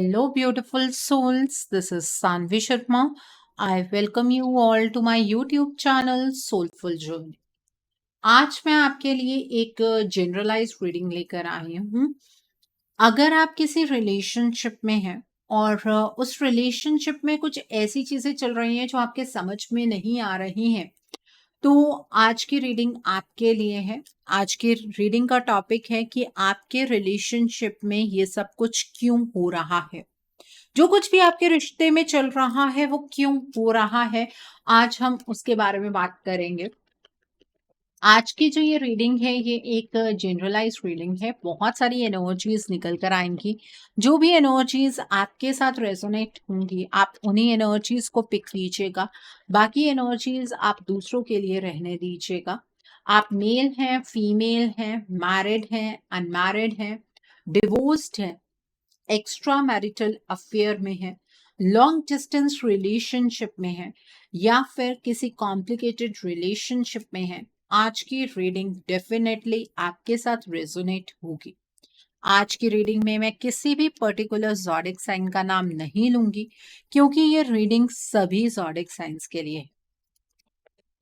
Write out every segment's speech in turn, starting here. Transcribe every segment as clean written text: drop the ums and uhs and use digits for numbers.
Hello, beautiful souls. This is Sanvi Sharma. I welcome you all to my YouTube channel Soulful Journey. आज मैं आपके लिए एक generalise reading लेकर आई हूँ। अगर आप किसी रिलेशनशिप में हैं और उस रिलेशनशिप में कुछ ऐसी चीजें चल रही हैं जो आपके समझ में नहीं आ रही हैं, तो आज की रीडिंग आपके लिए है। आज की रीडिंग का टॉपिक है कि आपके रिलेशनशिप में ये सब कुछ क्यों हो रहा है। जो कुछ भी आपके रिश्ते में चल रहा है वो क्यों हो रहा है, आज हम उसके बारे में बात करेंगे। आज की जो ये रीडिंग है ये एक जनरलाइज रीडिंग है। बहुत सारी एनर्जीज निकल कर आएंगी। जो भी एनर्जीज आपके साथ रेजोनेट होंगी आप उन्हीं एनर्जीज को पिक कीजिएगा। बाकी एनर्जीज आप दूसरों के लिए रहने दीजिएगा। आप मेल हैं, फीमेल हैं, मैरिड हैं, अनमैरिड हैं, डिवोर्स्ड हैं, एक्स्ट्रा मैरिटल अफेयर में है, लॉन्ग डिस्टेंस रिलेशनशिप में है, या फिर किसी कॉम्प्लिकेटेड रिलेशनशिप में है, आज की रीडिंग डेफिनेटली आपके साथ रेजोनेट होगी। आज की रीडिंग में मैं किसी भी पर्टिकुलर ज़ोडिक साइन का नाम नहीं लूंगी क्योंकि ये रीडिंग सभी ज़ोडिक साइंस के लिए है।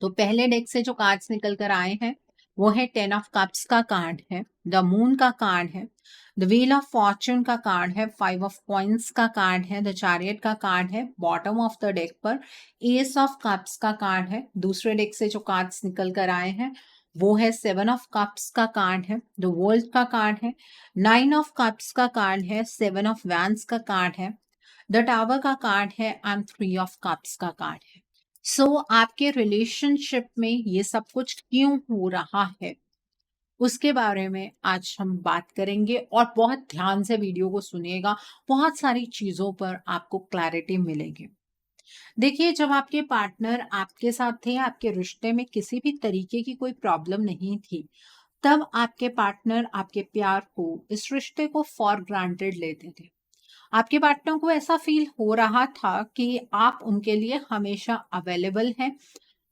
तो पहले डेक से जो कार्ड्स निकल कर आए हैं वो है 10 ऑफ कप्स का कार्ड है, द मून का कार्ड है, द व्हील ऑफ फॉर्च्यून का कार्ड है, 5 ऑफ कॉइंस का कार्ड है, द चैरियट का कार्ड है। बॉटम ऑफ द डेक पर एस ऑफ कप्स का कार्ड है। दूसरे डेक से जो कार्ड्स निकल कर आए हैं वो है 7 ऑफ कप्स का कार्ड है, द वर्ल्ड का कार्ड है, 9 ऑफ कप्स का कार्ड है, 7 ऑफ वैंस का कार्ड है, द टावर का कार्ड है एंड 3 ऑफ कप्स का कार्ड है। आपके रिलेशनशिप में ये सब कुछ क्यों हो रहा है उसके बारे में आज हम बात करेंगे और बहुत ध्यान से वीडियो को सुनिएगा। बहुत सारी चीजों पर आपको क्लैरिटी मिलेगी। देखिए, जब आपके पार्टनर आपके साथ थे, आपके रिश्ते में किसी भी तरीके की कोई प्रॉब्लम नहीं थी, तब आपके पार्टनर आपके प्यार को, इस रिश्ते को फॉर ग्रांटेड लेते थे। आपके पार्टनर को ऐसा फील हो रहा था कि आप उनके लिए हमेशा अवेलेबल हैं।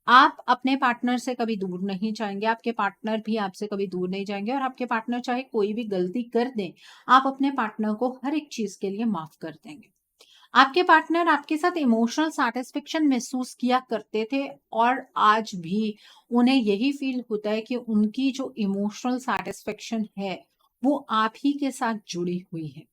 आप अपने पार्टनर से कभी दूर नहीं जाएंगे, आपके पार्टनर भी आपसे कभी दूर नहीं जाएंगे, और आपके पार्टनर चाहे कोई भी गलती कर दें, आप अपने पार्टनर को हर एक चीज के लिए माफ कर देंगे। आपके पार्टनर आपके साथ इमोशनल सैटिस्फैक्शन महसूस किया करते थे और आज भी उन्हें यही फील होता है कि उनकी जो इमोशनल सैटिस्फैक्शन है वो आप ही के साथ जुड़ी हुई है।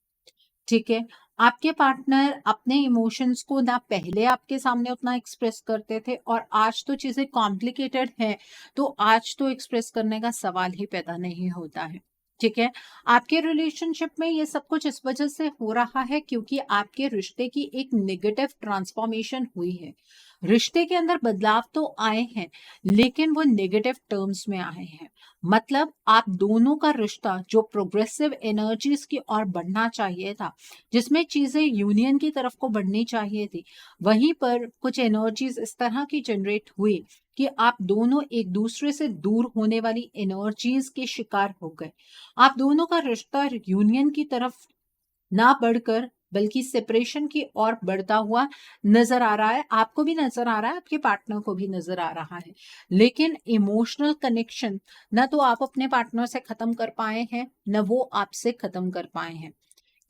ठीक है, आपके पार्टनर अपने इमोशंस को ना पहले आपके सामने उतना एक्सप्रेस करते थे और आज तो चीजें कॉम्प्लिकेटेड है, तो आज तो एक्सप्रेस करने का सवाल ही पैदा नहीं होता है। ठीक है, आपके रिलेशनशिप में ये सब कुछ इस वजह से हो रहा है क्योंकि आपके रिश्ते की एक नेगेटिव ट्रांसफॉर्मेशन हुई है। रिश्ते के अंदर बदलाव तो आए हैं लेकिन वो नेगेटिव टर्म्स में आए हैं। मतलब आप दोनों का रिश्ता जो प्रोग्रेसिव एनर्जीज की ओर बढ़ना चाहिए था, जिसमें चीजें यूनियन की तरफ को बढ़नी चाहिए थी, वहीं पर कुछ एनर्जीज इस तरह की जनरेट हुई कि आप दोनों एक दूसरे से दूर होने वाली एनर्जीज के शिकार हो गए। आप दोनों का रिश्ता यूनियन की तरफ ना बढ़कर बल्कि सेपरेशन की ओर बढ़ता हुआ नजर आ रहा है। आपको भी नजर आ रहा है, आपके पार्टनर को भी नजर आ रहा है। लेकिन इमोशनल कनेक्शन ना तो आप अपने पार्टनर से खत्म कर पाए हैं, न वो आपसे खत्म कर पाए हैं।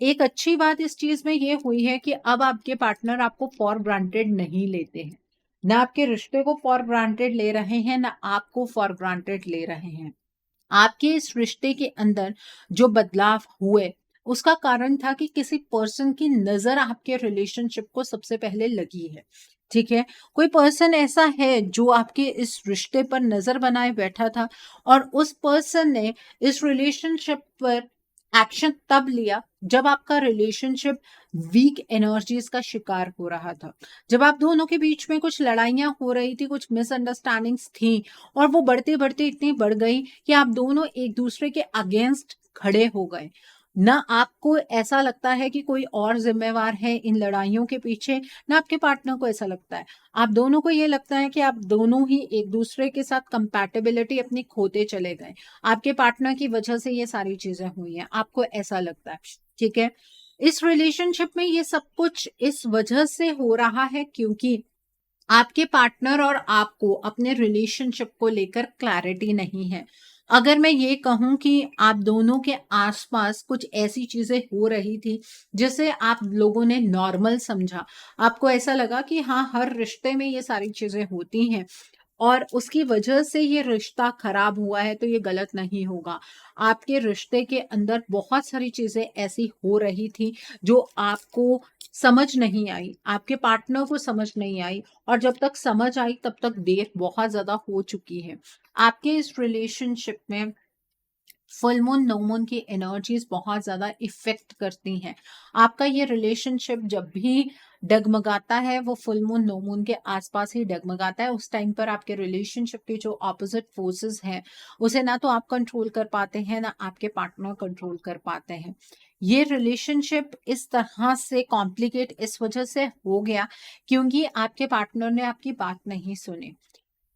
एक अच्छी बात इस चीज में ये हुई है कि अब आपके पार्टनर आपको फॉर ग्रांटेड नहीं लेते हैं। ना आपके रिश्ते को फॉर ग्रांटेड ले रहे हैं, ना आपको फॉर ग्रांटेड ले रहे हैं। आपके इस रिश्ते के अंदर जो बदलाव हुए उसका कारण था कि किसी पर्सन की नजर आपके रिलेशनशिप को सबसे पहले लगी है। ठीक है, कोई पर्सन ऐसा है जो आपके इस रिश्ते पर नजर बनाए बैठा था और उस पर्सन ने इस रिलेशनशिप पर एक्शन तब लिया जब आपका रिलेशनशिप वीक एनर्जीज का शिकार हो रहा था, जब आप दोनों के बीच में कुछ लड़ाइयां हो रही थी, कुछ मिसअंडरस्टैंडिंग्स थी और वो बढ़ते बढ़ते इतनी बढ़ गई कि आप दोनों एक दूसरे के अगेंस्ट खड़े हो गए। ना आपको ऐसा लगता है कि कोई और जिम्मेवार है इन लड़ाइयों के पीछे, ना आपके पार्टनर को ऐसा लगता है। आप दोनों को ये लगता है कि आप दोनों ही एक दूसरे के साथ कंपैटिबिलिटी अपनी खोते चले गए। आपके पार्टनर की वजह से ये सारी चीजें हुई हैं, आपको ऐसा लगता है। ठीक है, इस रिलेशनशिप में ये सब कुछ इस वजह से हो रहा है क्योंकि आपके पार्टनर और आपको अपने रिलेशनशिप को लेकर क्लैरिटी नहीं है। अगर मैं ये कहूँ कि आप दोनों के आस-पास कुछ ऐसी चीज़ें हो रही थी, जिसे आप लोगों ने नॉर्मल समझा, आपको ऐसा लगा कि हाँ, हर रिश्ते में ये सारी चीज़ें होती हैं और उसकी वजह से ये रिश्ता खराब हुआ है, तो ये गलत नहीं होगा। आपके रिश्ते के अंदर बहुत सारी चीज़ें ऐसी हो रही थी, जो आपको समझ नहीं आई, आपके पार्टनर को समझ नहीं आई और जब तक समझ आई तब तक देर बहुत ज़्यादा हो चुकी है। आपके इस रिलेशनशिप में फुल मून, नो मून की एनर्जीज बहुत ज़्यादा इफ़ेक्ट करती हैं। आपका ये रिलेशनशिप जब भी डगमगाता है, वो फुल मून, नो मून के आसपास ही डगमगाता है। उस टाइम पर आपके रिलेशनशिप के जो ऑपोज़िट फ़ोर्सेस हैं, उसे ना तो आप कंट्रोल कर पाते हैं, ना आपके पार्टनर कंट्रोल कर पाते हैं। ये रिलेशनशिप इस तरह से कॉम्प्लिकेट इस वजह से हो गया, क्योंकि आपके पार्टनर ने आपकी बात नहीं सुनी।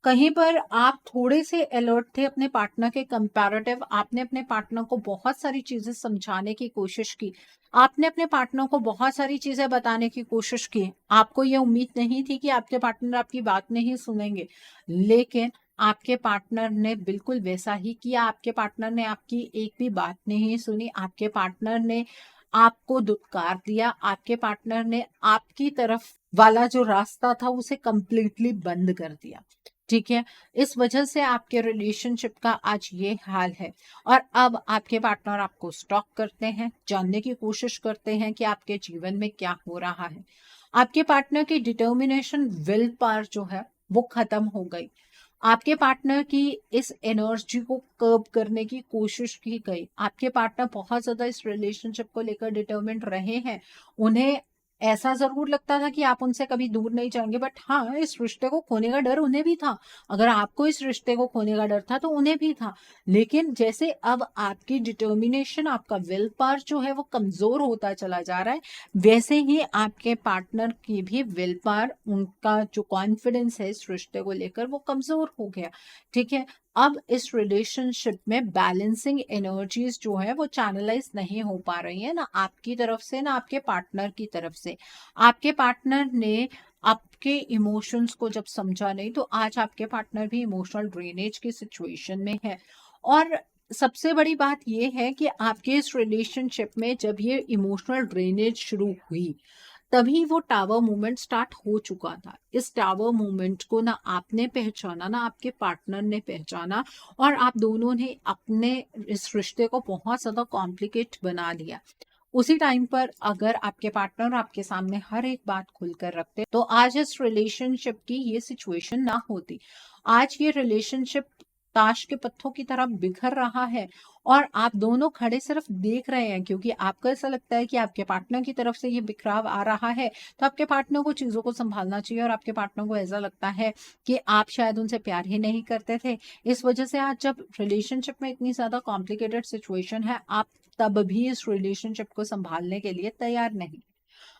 कहीं पर आप थोड़े से अलर्ट थे अपने पार्टनर के कंपैरेटिव, आपने अपने पार्टनर को बहुत सारी चीज़ें समझाने की कोशिश की। आपने अपने पार्टनर को बहुत सारी चीज़ें बताने की कोशिश की। आपको ये उम्मीद नहीं थी कि आपके पार्टनर आपकी बात नहीं सुनेंगे। लेकिन आपके पार्टनर ने बिल्कुल वैसा ही किया। आपके पार्टनर ने आपकी एक भी बात नहीं सुनी। आपके पार्टनर ने आपको दुत्कार दिया। आपके पार्टनर ने आपकी तरफ वाला जो रास्ता था उसे कंप्लीटली बंद कर दिया। ठीक है? इस वजह से आपके रिलेशनशिप का आज ये हाल है और अब आपके पार्टनर आपको स्टॉक करते हैं, जानने की कोशिश करते हैं कि आपके जीवन में क्या हो रहा है। आपके पार्टनर की डिटर्मिनेशन, विल पावर जो है, वो खत्म हो गई। आपके पार्टनर की इस एनर्जी को कर्ब करने की कोशिश की गई। आपके पार्टनर बहुत ज़्यादा इस रिलेशनशिप को लेकर डिटर्मिन्ड रहे हैं। उन्हें ऐसा ज़रूर लगता था कि आप उनसे कभी दूर नहीं जाएँगे, बट हाँ, इस रिश्ते को खोने का डर उन्हें भी था। अगर आपको इस रिश्ते को खोने का डर था, तो उन्हें भी था। लेकिन जैसे अब आपकी डिटर्मिनेशन, आपका विल पावर जो है, वो कमज़ोर होता चला जा रहा है, वैसे ही आपके पार्टनर की भी विल पावर, उनका जो कॉन्फिडेंस है इस रिश्ते को लेकर, वो कमज़ोर हो गया। ठीक है? अब इस रिलेशनशिप में बैलेंसिंग एनर्जीज जो है वो चैनलाइज नहीं हो पा रही है, ना आपकी तरफ से ना आपके पार्टनर की तरफ से। आपके पार्टनर ने आपके इमोशंस को जब समझा नहीं, तो आज आपके पार्टनर भी इमोशनल ड्रेनेज की सिचुएशन में है। और सबसे बड़ी बात यह है कि आपके इस रिलेशनशिप में जब ये इमोशनल ड्रेनेज शुरू हुई, तभी वो टावर मूवमेंट स्टार्ट हो चुका था। इस टावर मूवमेंट को ना आपने पहचाना, ना आपके पार्टनर ने पहचाना और आप दोनों ने अपने इस रिश्ते को बहुत ज़्यादा कॉम्प्लिकेट बना लिया। उसी टाइम पर अगर आपके पार्टनर आपके सामने हर एक बात खुलकर रखते, तो आज इस रिलेशनशिप की ये सिचुएशन ना होती। आज ये रिलेशनशिप ताश के पत्तों की तरह बिखर रहा है और आप दोनों खड़े सिर्फ देख रहे हैं, क्योंकि आपको ऐसा लगता है कि आपके पार्टनर की तरफ से ये बिखराव आ रहा है, तो आपके पार्टनर को चीज़ों को संभालना चाहिए और आपके पार्टनर को ऐसा लगता है कि आप शायद उनसे प्यार ही नहीं करते थे। इस वजह से आज जब रिलेशनशिप में इतनी ज़्यादा कॉम्प्लिकेटेड सिचुएशन है, आप तब भी इस रिलेशनशिप को संभालने के लिए तैयार नहीं।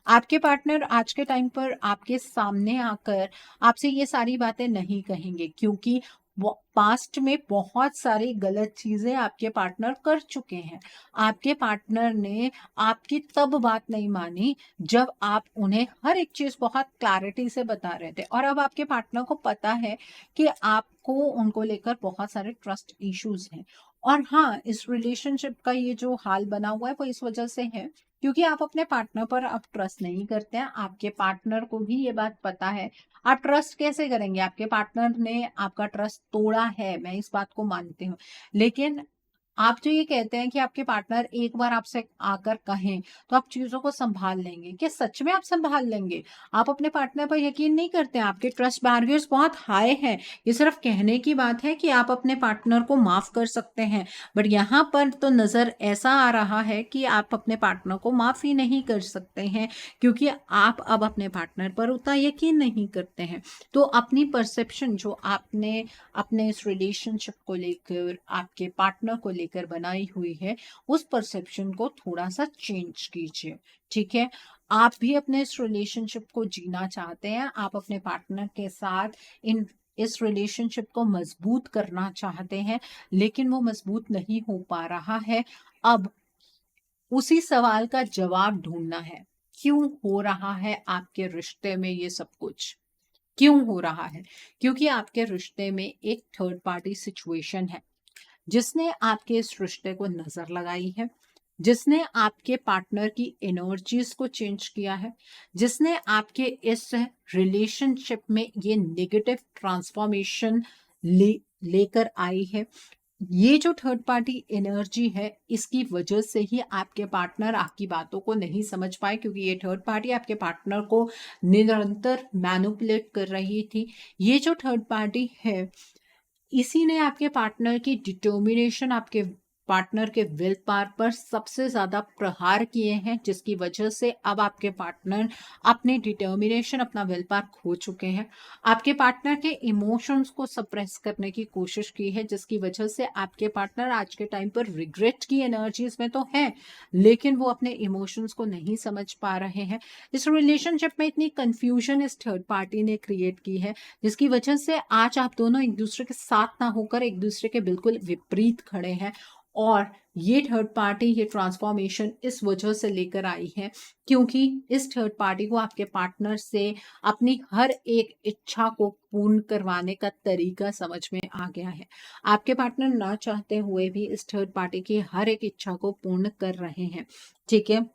आपके पार्टनर आज के टाइम पर आपके सामने आकर आपसे ये सारी बातें नहीं कहेंगे, क्योंकि वो पास्ट में बहुत सारी गलत चीजें आपके पार्टनर कर चुके हैं। आपके पार्टनर ने आपकी तब बात नहीं मानी जब आप उन्हें हर एक चीज बहुत क्लैरिटी से बता रहे थे, और अब आपके पार्टनर को पता है कि आपको उनको लेकर बहुत सारे ट्रस्ट इश्यूज हैं। और हाँ, इस रिलेशनशिप का ये जो हाल बना हुआ है वो इस वजह से है क्योंकि आप अपने पार्टनर पर अब ट्रस्ट नहीं करते हैं। आपके पार्टनर को भी ये बात पता है। आप ट्रस्ट कैसे करेंगे? आपके पार्टनर ने आपका ट्रस्ट तोड़ा है, मैं इस बात को मानती हूँ। लेकिन आप जो ये कहते हैं कि आपके पार्टनर एक बार आपसे आकर कहें, तो आप चीज़ों को सँभाल लेंगे। क्या सच में आप सँभाल लेंगे? आप अपने पार्टनर पर यकीन नहीं करते हैं, आपके ट्रस्ट बैरियर्स बहुत हाई हैं। ये सिर्फ़ कहने की बात है कि आप अपने पार्टनर को माफ़ कर सकते हैं, बट यहाँ पर तो नज़र ऐसा आ रहा है कि आप अपने पार्टनर को माफ़ ही नहीं कर सकते हैं, क्योंकि आप अब अपने पार्टनर पर उतना यकीन नहीं करते हैं। तो अपनी परसेप्शन जो आपने अपने इस रिलेशनशिप को लेकर, आपके पार्टनर को लेकर बनाई हुई है, उस परसेप्शन को थोड़ा-सा चेंज कीजिए, ठीक है? आप भी अपने इस रिलेशनशिप को जीना चाहते हैं, आप अपने पार्टनर के साथ इस रिलेशनशिप को मजबूत करना चाहते हैं, लेकिन वो मजबूत नहीं हो पा रहा है। अब उसी सवाल का जवाब ढूँढना है, क्यों हो रहा है आपके रिश्ते में ये सब कुछ? क्यों हो रहा है? क्योंकि आपके रिश्ते में एक थर्ड पार्टी सिचुएशन है। जिसने आपके इस रिश्ते को नजर लगाई है, जिसने आपके पार्टनर की एनर्जीज को चेंज किया है, जिसने आपके इस रिलेशनशिप में ये नेगेटिव ट्रांसफॉर्मेशन लेकर आई है। ये जो थर्ड पार्टी एनर्जी है, इसकी वजह से ही आपके पार्टनर आपकी बातों को नहीं समझ पाए, क्योंकि ये थर्ड पार्टी आपके पार्टनर को निरंतर मैनिपुलेट कर रही थी। ये जो थर्ड पार्टी है, इसी ने आपके पार्टनर की डिटर्मिनेशन, आपके पार्टनर के विल पावर पर सबसे ज्यादा प्रहार किए हैं, जिसकी वजह से अब आपके पार्टनर अपने डिटर्मिनेशन, अपना विल पावर खो चुके हैं। आपके पार्टनर के इमोशंस को सप्रेस करने की कोशिश की है, जिसकी वजह से आपके पार्टनर आज के टाइम पर रिग्रेट की एनर्जीज में तो है, लेकिन वो अपने इमोशंस को नहीं समझ पा रहे हैं। इस रिलेशनशिप में इतनी कंफ्यूजन इस थर्ड पार्टी ने क्रिएट की है, जिसकी वजह से आज आप दोनों एक दूसरे के साथ ना होकर एक दूसरे के बिल्कुल विपरीत खड़े हैं। और ये थर्ड पार्टी ये ट्रांसफॉर्मेशन इस वजह से लेकर आई है, क्योंकि इस थर्ड पार्टी को आपके पार्टनर से अपनी हर एक इच्छा को पूर्ण करवाने का तरीका समझ में आ गया है। आपके पार्टनर ना चाहते हुए भी इस थर्ड पार्टी की हर एक इच्छा को पूर्ण कर रहे हैं। ठीक है,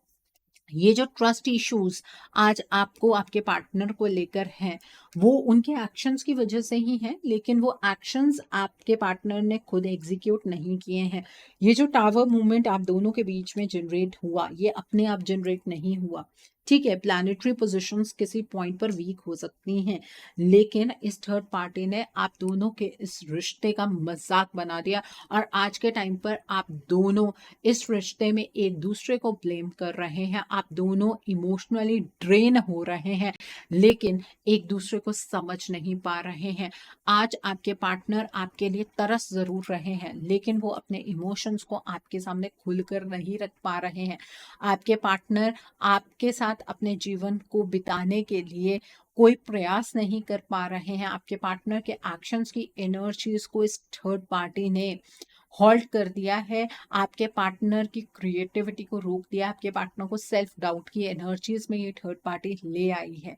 ये जो ट्रस्ट इश्यूज आज आपको आपके पार्टनर को लेकर हैं, वो उनके एक्शंस की वजह से ही हैं, लेकिन वो एक्शंस आपके पार्टनर ने खुद एग्जीक्यूट नहीं किए हैं। ये जो टावर मूवमेंट आप दोनों के बीच में जनरेट हुआ, ये अपने आप जनरेट नहीं हुआ। ठीक है, प्लैनेटरी पोजीशंस किसी पॉइंट पर वीक हो सकती हैं, लेकिन इस थर्ड पार्टी ने आप दोनों के इस रिश्ते का मजाक बना दिया, और आज के टाइम पर आप दोनों इस रिश्ते में एक दूसरे को ब्लेम कर रहे हैं। आप दोनों इमोशनली ड्रेन हो रहे हैं, लेकिन एक दूसरे को समझ नहीं पा रहे हैं। आज आपके पार्टनर आपके लिए तरस जरूर रहे हैं, लेकिन वो अपने इमोशंस को आपके सामने खुलकर नहीं रख पा रहे हैं। आपके पार्टनर आपके साथ अपने जीवन को बिताने के लिए कोई प्रयास नहीं कर पा रहे हैं। आपके पार्टनर के एक्शंस की एनर्जीज को इस थर्ड पार्टी ने हॉल्ट कर दिया है, आपके पार्टनर की क्रिएटिविटी को रोक दिया, आपके पार्टनर को सेल्फ डाउट की एनर्जीज में ये थर्ड पार्टी ले आई है।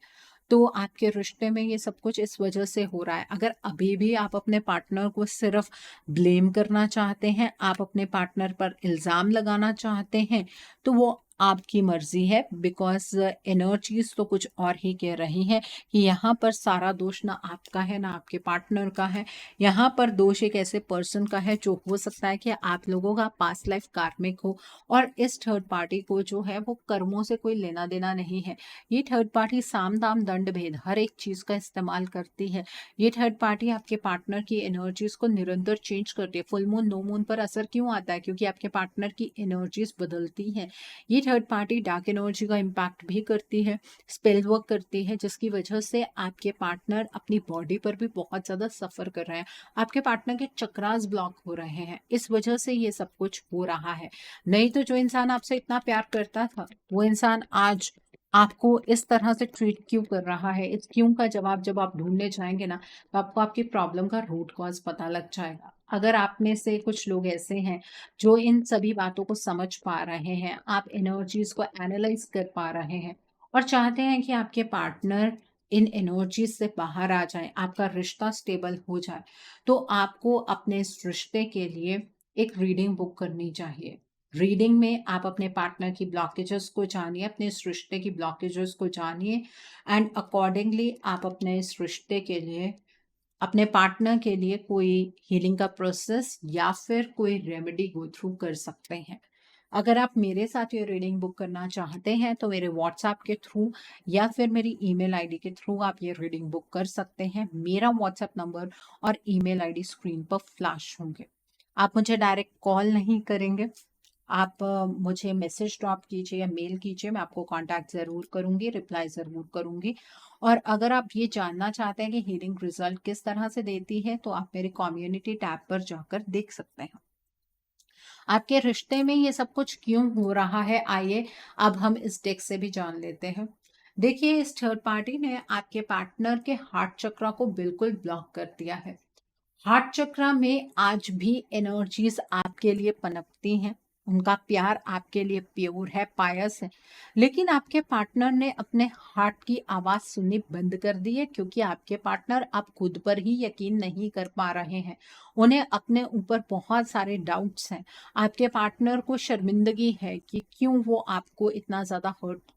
तो आपके रिश्ते में ये सब कुछ इस वजह से हो रहा है। अगर अभी भी आप अपने पार्टनर को सिर्फ ब्लेम करना चाहते हैं, आप अपने पार्टनर पर इल्जाम लगाना चाहते हैं, तो वो आपकी मर्जी है, बिकॉज एनर्जीज तो कुछ और ही कह रही हैं कि यहाँ पर सारा दोष ना आपका है ना आपके पार्टनर का है। यहाँ पर दोष एक ऐसे पर्सन का है जो हो सकता है कि आप लोगों का पास्ट लाइफ कार्मिक हो, और इस थर्ड पार्टी को जो है वो कर्मों से कोई लेना देना नहीं है। ये थर्ड पार्टी साम दाम दंड भेद हर एक चीज का इस्तेमाल करती है। ये थर्ड पार्टी आपके पार्टनर की एनर्जीज को निरंतर चेंज करती है। फुल मून नो मून पर असर क्यों आता है? क्योंकि आपके पार्टनर की एनर्जीज बदलती हैं। ये थर्ड पार्टी डार्क एनर्जी का इम्पैक्ट भी करती है, स्पेल वर्क करती है, जिसकी वजह से आपके पार्टनर अपनी बॉडी पर भी बहुत ज्यादा सफर कर रहे हैं। आपके पार्टनर के चक्रास ब्लॉक हो रहे हैं, इस वजह से ये सब कुछ हो रहा है। नहीं तो जो इंसान आपसे इतना प्यार करता था, वो इंसान आज आपको इस तरह से ट्रीट क्यों कर रहा है? इस क्यों का जवाब जब आप ढूंढने जाएंगे ना, तो आपको आपकी प्रॉब्लम का रूट कॉज पता लग जाएगा। अगर आप में से कुछ लोग ऐसे हैं जो इन सभी बातों को समझ पा रहे हैं, आप एनर्जीज को एनालाइज कर पा रहे हैं और चाहते हैं कि आपके पार्टनर इन एनर्जीज से बाहर आ जाए, आपका रिश्ता स्टेबल हो जाए, तो आपको अपने इस रिश्ते के लिए एक रीडिंग बुक करनी चाहिए। रीडिंग में आप अपने पार्टनर की ब्लॉकेजेस को जानिए, अपने इस रिश्ते की ब्लॉकेजेस को जानिए, एंड अकॉर्डिंगली आप अपने इस रिश्ते के लिए, अपने पार्टनर के लिए कोई हीलिंग का प्रोसेस या फिर कोई रेमेडी गो थ्रू कर सकते हैं। अगर आप मेरे साथ ये रीडिंग बुक करना चाहते हैं तो मेरे व्हाट्सएप के थ्रू या फिर मेरी ईमेल आईडी के थ्रू आप ये रीडिंग बुक कर सकते हैं। मेरा व्हाट्सएप नंबर और ईमेल आईडी स्क्रीन पर फ्लैश होंगे। आप मुझे डायरेक्ट कॉल नहीं करेंगे, आप मुझे मैसेज ड्रॉप कीजिए या मेल कीजिए, मैं आपको कांटेक्ट ज़रूर करूंगी, रिप्लाई ज़रूर करूंगी। और अगर आप ये जानना चाहते हैं कि हीलिंग रिजल्ट किस तरह से देती है, तो आप मेरे कम्युनिटी टैब पर जाकर देख सकते हैं। आपके रिश्ते में ये सब कुछ क्यों हो रहा है, आइए अब हम इस डेक से भी जान लेते हैं। देखिए, इस थर्ड पार्टी ने आपके पार्टनर के हार्ट चक्रा को बिल्कुल ब्लॉक कर दिया है। हार्ट चक्रा में आज भी एनर्जीज आपके लिए पनपती हैं। उनका प्यार आपके लिए प्योर है, पायस है, लेकिन आपके पार्टनर ने अपने हार्ट की आवाज़ सुननी बंद कर दी है, क्योंकि आपके पार्टनर अब खुद पर ही यकीन नहीं कर पा रहे हैं। उन्हें अपने ऊपर बहुत सारे डाउट्स हैं। आपके पार्टनर को शर्मिंदगी है कि क्यों वो आपको इतना ज़्यादा हर्ट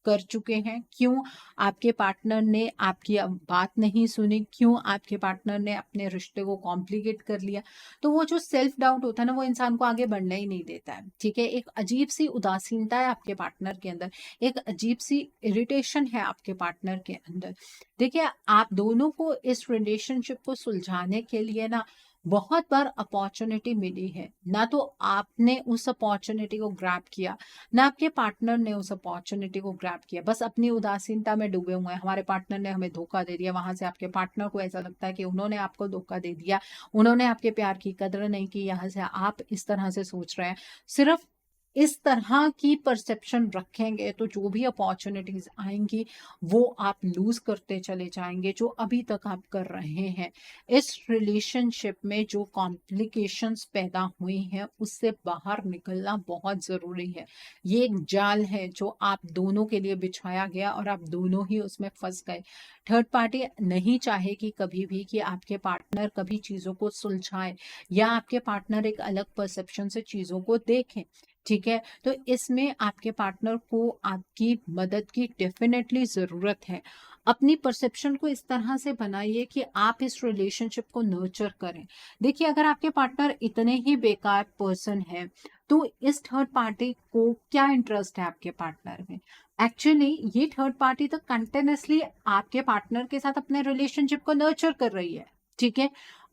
कर चुके हैं, क्यों आपके पार्टनर ने आपकी अब बात नहीं सुनी, क्यों आपके पार्टनर ने अपने रिश्ते को कॉम्प्लिकेट कर लिया। तो वो जो सेल्फ डाउट होता है ना, वो इंसान को आगे बढ़ने ही नहीं देता है। ठीक है, एक अजीब सी उदासीनता है आपके पार्टनर के अंदर, एक अजीब सी इरिटेशन है आपके पार्टनर के अंदर। देखिए, आप दोनों को इस रिलेशनशिप को सुलझाने के लिए ना बहुत बार अपॉर्चुनिटी मिली है, ना तो आपने उस अपॉर्चुनिटी को ग्रैब किया, ना आपके पार्टनर ने उस अपॉर्चुनिटी को ग्रैब किया। बस अपनी उदासीनता में डूबे हुए हैं, हमारे पार्टनर ने हमें धोखा दे दिया। वहां से आपके पार्टनर को ऐसा लगता है कि उन्होंने आपको धोखा दे दिया, उन्होंने आपके प्यार की कदर नहीं की। यहाँ से आप इस तरह से सोच रहे हैं। सिर्फ इस तरह की परसेप्शन रखेंगे तो जो भी अपॉर्चुनिटीज आएंगी वो आप लूज करते चले जाएंगे, जो अभी तक आप कर रहे हैं। इस रिलेशनशिप में जो कॉम्प्लिकेशंस पैदा हुई हैं उससे बाहर निकलना बहुत जरूरी है। ये एक जाल है जो आप दोनों के लिए बिछाया गया और आप दोनों ही उसमें फंस गए। थर्ड पार्टी नहीं चाहेगी कभी भी कि आपके पार्टनर कभी चीजों को सुलझाए या आपके पार्टनर एक अलग परसेप्शन से चीजों को देखें। ठीक है, तो इसमें आपके पार्टनर को आपकी मदद की डेफिनेटली ज़रूरत है। अपनी परसेप्शन को इस तरह से बनाइए कि आप इस रिलेशनशिप को नर्चर करें। देखिए, अगर आपके पार्टनर इतने ही बेकार पर्सन है तो इस थर्ड पार्टी को क्या इंटरेस्ट है आपके पार्टनर में? एक्चुअली ये थर्ड पार्टी तो कंटिन्यूसली आपके पार्टनर के साथ अपने रिलेशनशिप को नर्चर कर रही है। ठीक है,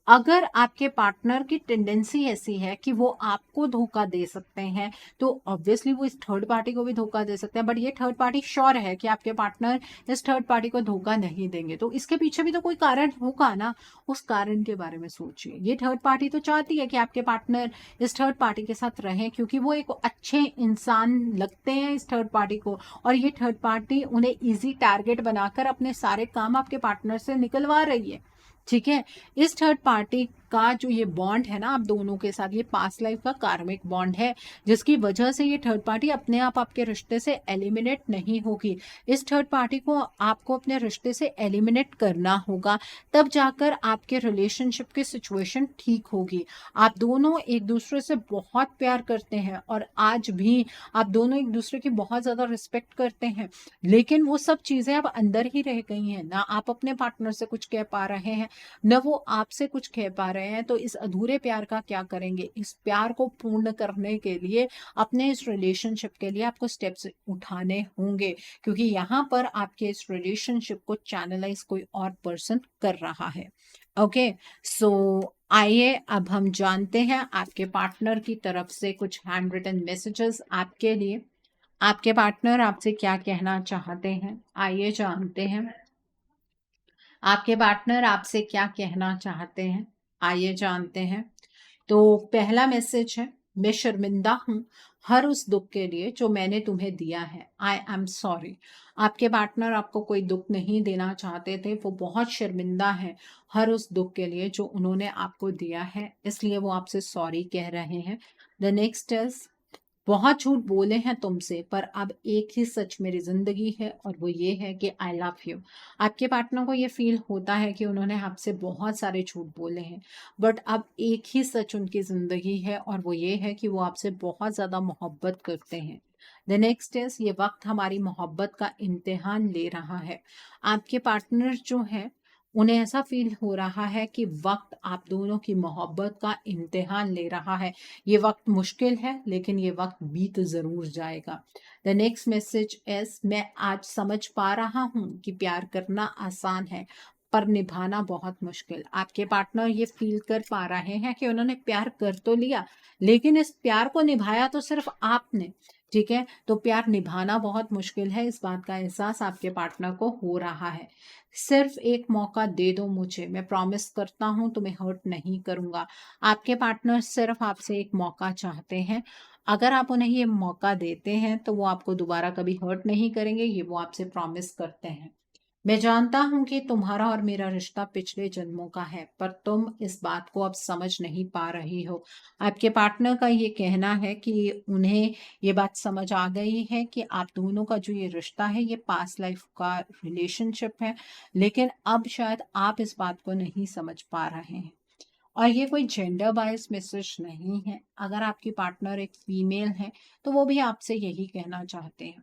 अगर आपके पार्टनर की टेंडेंसी ऐसी है कि वो आपको धोखा दे सकते हैं, तो ऑब्वियसली वो इस थर्ड पार्टी को भी धोखा दे सकते हैं। बट ये थर्ड पार्टी श्योर है कि आपके पार्टनर इस थर्ड पार्टी को धोखा नहीं देंगे, तो इसके पीछे भी तो कोई कारण होगा ना। उस कारण के बारे में सोचिए। ये थर्ड पार्टी तो चाहती है कि आपके पार्टनर इस थर्ड पार्टी के साथ रहें, क्योंकि वो एक अच्छे इंसान लगते हैं इस थर्ड पार्टी को, और ये थर्ड पार्टी उन्हें ईजी टारगेट बनाकर अपने सारे काम आपके पार्टनर से निकलवा रही है। ठीक है, इस थर्ड पार्टी का जो ये बॉन्ड है ना आप दोनों के साथ, ये पास्ट लाइफ का कार्मिक बॉन्ड है, जिसकी वजह से ये थर्ड पार्टी अपने आप आपके रिश्ते से एलिमिनेट नहीं होगी। इस थर्ड पार्टी को आपको अपने रिश्ते से एलिमिनेट करना होगा, तब जाकर आपके रिलेशनशिप की सिचुएशन ठीक होगी। आप दोनों एक दूसरे से बहुत प्यार करते हैं और आज भी आप दोनों एक दूसरे की बहुत ज्यादा रिस्पेक्ट करते हैं, लेकिन वो सब चीजें अब अंदर ही रह गई हैं। ना आप अपने पार्टनर से कुछ कह पा रहे हैं, न वो आपसे कुछ कह पा रहे हैं। तो इस अधूरे प्यार का क्या करेंगे? इस प्यार को पूर्ण करने के लिए अपने इस रिलेशनशिप के लिए आपको स्टेप्स उठाने होंगे, क्योंकि यहाँ पर आपके इस रिलेशनशिप को चैनलाइज कोई और पर्सन कर रहा है। ओके, सो आइए अब हम जानते हैं आपके पार्टनर की तरफ से कुछ हैंड रिटन मैसेजेस आपके लिए। आपके पार्टनर आपसे क्या कहना चाहते हैं, आइए जानते हैं। आपके पार्टनर आपसे क्या कहना चाहते हैं, आइए जानते हैं। तो पहला मैसेज है, मैं शर्मिंदा हूँ हर उस दुख के लिए जो मैंने तुम्हें दिया है। I am sorry. आपके पार्टनर आपको कोई दुख नहीं देना चाहते थे, वो बहुत शर्मिंदा है हर उस दुख के लिए जो उन्होंने आपको दिया है, इसलिए वो आपसे सॉरी कह रहे हैं। द नेक्स्ट इज, बहुत झूठ बोले हैं तुमसे, पर अब एक ही सच मेरी जिंदगी है और वो ये है कि आई लव यू। आपके पार्टनर को ये फील होता है कि उन्होंने आपसे बहुत सारे झूठ बोले हैं, बट अब एक ही सच उनकी जिंदगी है और वो ये है कि वो आपसे बहुत ज्यादा मोहब्बत करते हैं। द नेक्स्ट इज, ये वक्त हमारी मोहब्बत का इम्तिहान ले रहा है। आपके पार्टनर जो है उन्हें ऐसा फील हो रहा है कि वक्त आप दोनों की मोहब्बत का इम्तिहान ले रहा है। ये वक्त मुश्किल है लेकिन ये वक्त बीत जरूर जाएगा। द नेक्स्ट मैसेज इज, मैं आज समझ पा रहा हूँ कि प्यार करना आसान है पर निभाना बहुत मुश्किल। आपके पार्टनर ये फील कर पा रहे हैं कि उन्होंने प्यार कर तो लिया, लेकिन इस प्यार को निभाया तो सिर्फ आपने। ठीक है, तो प्यार निभाना बहुत मुश्किल है, इस बात का एहसास आपके पार्टनर को हो रहा है। सिर्फ एक मौका दे दो मुझे, मैं प्रॉमिस करता हूँ तुम्हें हर्ट नहीं करूंगा। आपके पार्टनर सिर्फ आपसे एक मौका चाहते हैं। अगर आप उन्हें ये मौका देते हैं तो वो आपको दोबारा कभी हर्ट नहीं करेंगे, ये वो आपसे प्रॉमिस करते हैं। मैं जानता हूँ कि तुम्हारा और मेरा रिश्ता पिछले जन्मों का है, पर तुम इस बात को अब समझ नहीं पा रही हो। आपके पार्टनर का ये कहना है कि उन्हें ये बात समझ आ गई है कि आप दोनों का जो ये रिश्ता है, ये पास्ट लाइफ का रिलेशनशिप है, लेकिन अब शायद आप इस बात को नहीं समझ पा रहे हैं। और ये कोई जेंडर बायस मैसेज नहीं है। अगर आपकी पार्टनर एक फीमेल है, तो वो भी आपसे यही कहना चाहते हैं।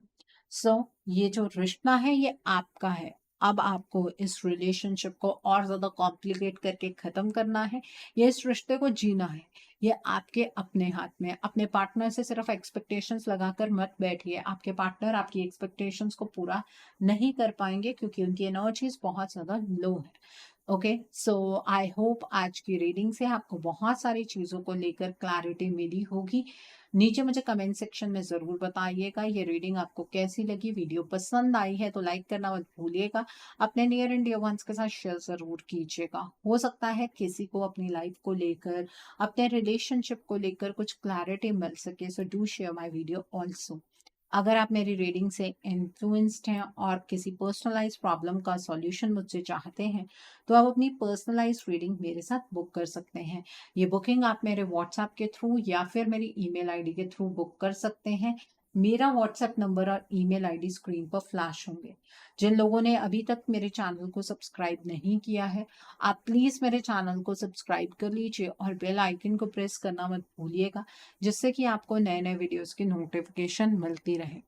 ये जो रिश्ता है ये आपका है। अब आपको इस रिलेशनशिप को और ज़्यादा कॉम्प्लिकेट करके ख़त्म करना है, या इस रिश्ते को जीना है। ये आपके अपने हाथ में है। अपने पार्टनर से सिर्फ़ एक्सपेक्टेशंस लगाकर मत बैठिए। आपके पार्टनर आपकी एक्सपेक्टेशंस को पूरा नहीं कर पाएँगे क्योंकि उनकी एनर्जीज़ बहुत ज़्यादा लो है। ओके, सो आई होप आज की रीडिंग से आपको बहुत सारी चीज़ों को लेकर क्लैरिटी मिली होगी। नीचे मुझे कमेंट सेक्शन में ज़रूर बताइएगा ये रीडिंग आपको कैसी लगी। वीडियो पसंद आई है तो लाइक करना मत भूलिएगा। अपने नियर एंड डियर वंस के साथ शेयर ज़रूर कीजिएगा। हो सकता है किसी को अपनी लाइफ को लेकर, अपने रिलेशनशिप को लेकर कुछ क्लैरिटी मिल सके। So do share my video also. अगर आप मेरी रीडिंग से इन्फ्लुएंस्ड हैं और किसी पर्सनलाइज प्रॉब्लम का सॉल्यूशन मुझसे चाहते हैं, तो आप अपनी पर्सनलाइज रीडिंग मेरे साथ बुक कर सकते हैं। ये बुकिंग आप मेरे व्हाट्सएप के थ्रू या फिर मेरी ईमेल आईडी के थ्रू बुक कर सकते हैं। मेरा व्हाट्सएप नंबर और ईमेल आईडी स्क्रीन पर फ्लैश होंगे। जिन लोगों ने अभी तक मेरे चैनल को सब्सक्राइब नहीं किया है, आप प्लीज़ मेरे चैनल को सब्सक्राइब कर लीजिए और बेल आइकन को प्रेस करना मत भूलिएगा, जिससे कि आपको नए-नए वीडियोज़ की नोटिफ़िकेशन मिलती रहे।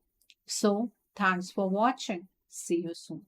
So, thanks for watching. See you soon.